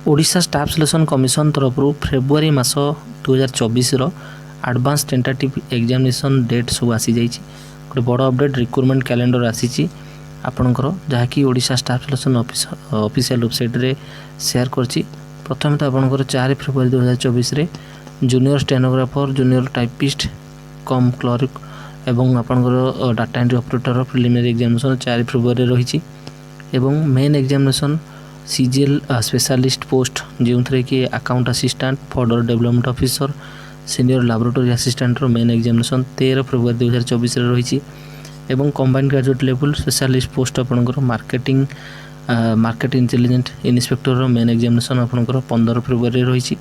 Odisha staff selection commission तरफ February मास 2024 advance tentative examination date सब आसी जाइए गोटे बड़ अपडेट रिक्रुटमेंट कैलेंडर आसी आपणकर जहाँकि Odisha staff selection official website रे शेयर करछि। प्रथम तो आपणकर 4 फेब्रुआरी 2024 रे junior stenographer junior typist cum clerk एवं आपणकर data entry operator preliminary examination 4 February रही एवं main examination CGL specialist post जो थे कि account assistant further development officer senior laboratory assistant main examination 13 February 2024 रही एवं combined graduate level specialist post आपंकर marketing market intelligent inspector main examination आपंकर 15 February रही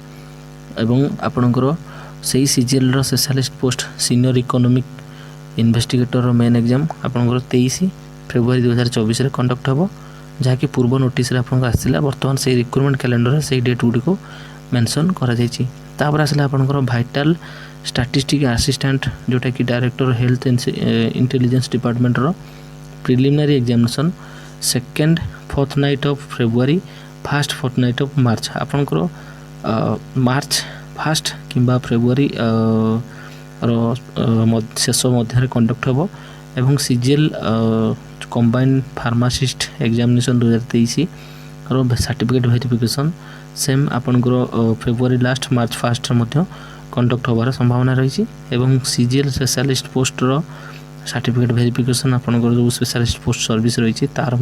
एवं आपंकर से CGL specialist post senior economic investigator main exam आपंकर 23 February 2024 conduct हम जहाँकि पूर्व नोटिस आसला बर्तमान से रिक्रुटमेंट कैलेंडर से डेट गुड़ी मेंशन कर आसला आपंकर भाइटाल स्टैटिस्टिक असिस्टेंट जोटा कि डायरेक्टर हेल्थ इंटेलिजेंस डिपार्टमेंट रो preliminary examination second fortnight of February first fortnight of March आपंकर मार्च फर्स्ट किंबा फेब्रुआरी शेष मध्य कंडक्ट हम एवं सीजीएल कंबाइंड फार्मासिस्ट एग्जामिनेशन 2023 रो सर्टिफिकेट वेरिफिकेशन सेम आपंकर February last March first conduct होबार संभावना रही एवं सीजीएल स्पेशलिस्ट पोस्ट रो सर्टिफिकेट वेरिफिकेशन आपंकर जो स्पेशलिस्ट पोस्ट सर्विस रही तार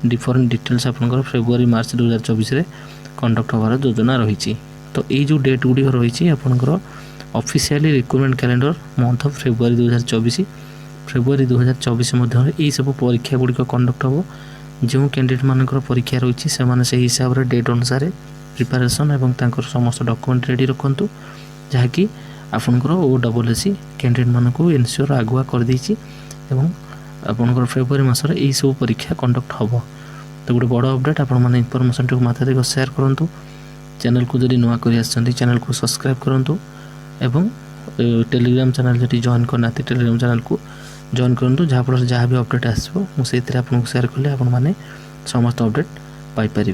डिफरेंट डिटेल्स आपंकर फेब्रुआरी मार्च 2024 रे कंडक्ट होबार योजना रही। तो ये जो डेट गुड़ी रही आपंकर officially recruitment calendar month of February 2024 February 2024 मध्य यही सब परीक्षा गुड़िक कंडक्ट हम जो कैंडिडेट मानकर परीक्षा रही से हिसाब से डेट अनुसार प्रिपरेशन एवं तांकर समस्त डॉक्यूमेंट रेडी रखु जहाँकि आपंकर OSSC कैंडिडेट मानक इनश्योर आगुआ कर देछि एवं आपंकर फेब्रुआरी मासरे यही सब परीक्षा कंडक्ट हम। तो गोटे बड़ अपडेट आपण मैंने इनफॉरमेशन टी मात्रा शेयर करूँ चैनल को जब नुआ कर चैनल को सब्सक्राइब करूँ एवं टेलीग्राम चैनल जब जॉइन करना टेलीग्राम चैनल को जॉइन करूँ जहाँफल जहाँ भी अपडेट आसो मुझे शेयर कले आपण मैंने समस्त अपडेट पाइपर।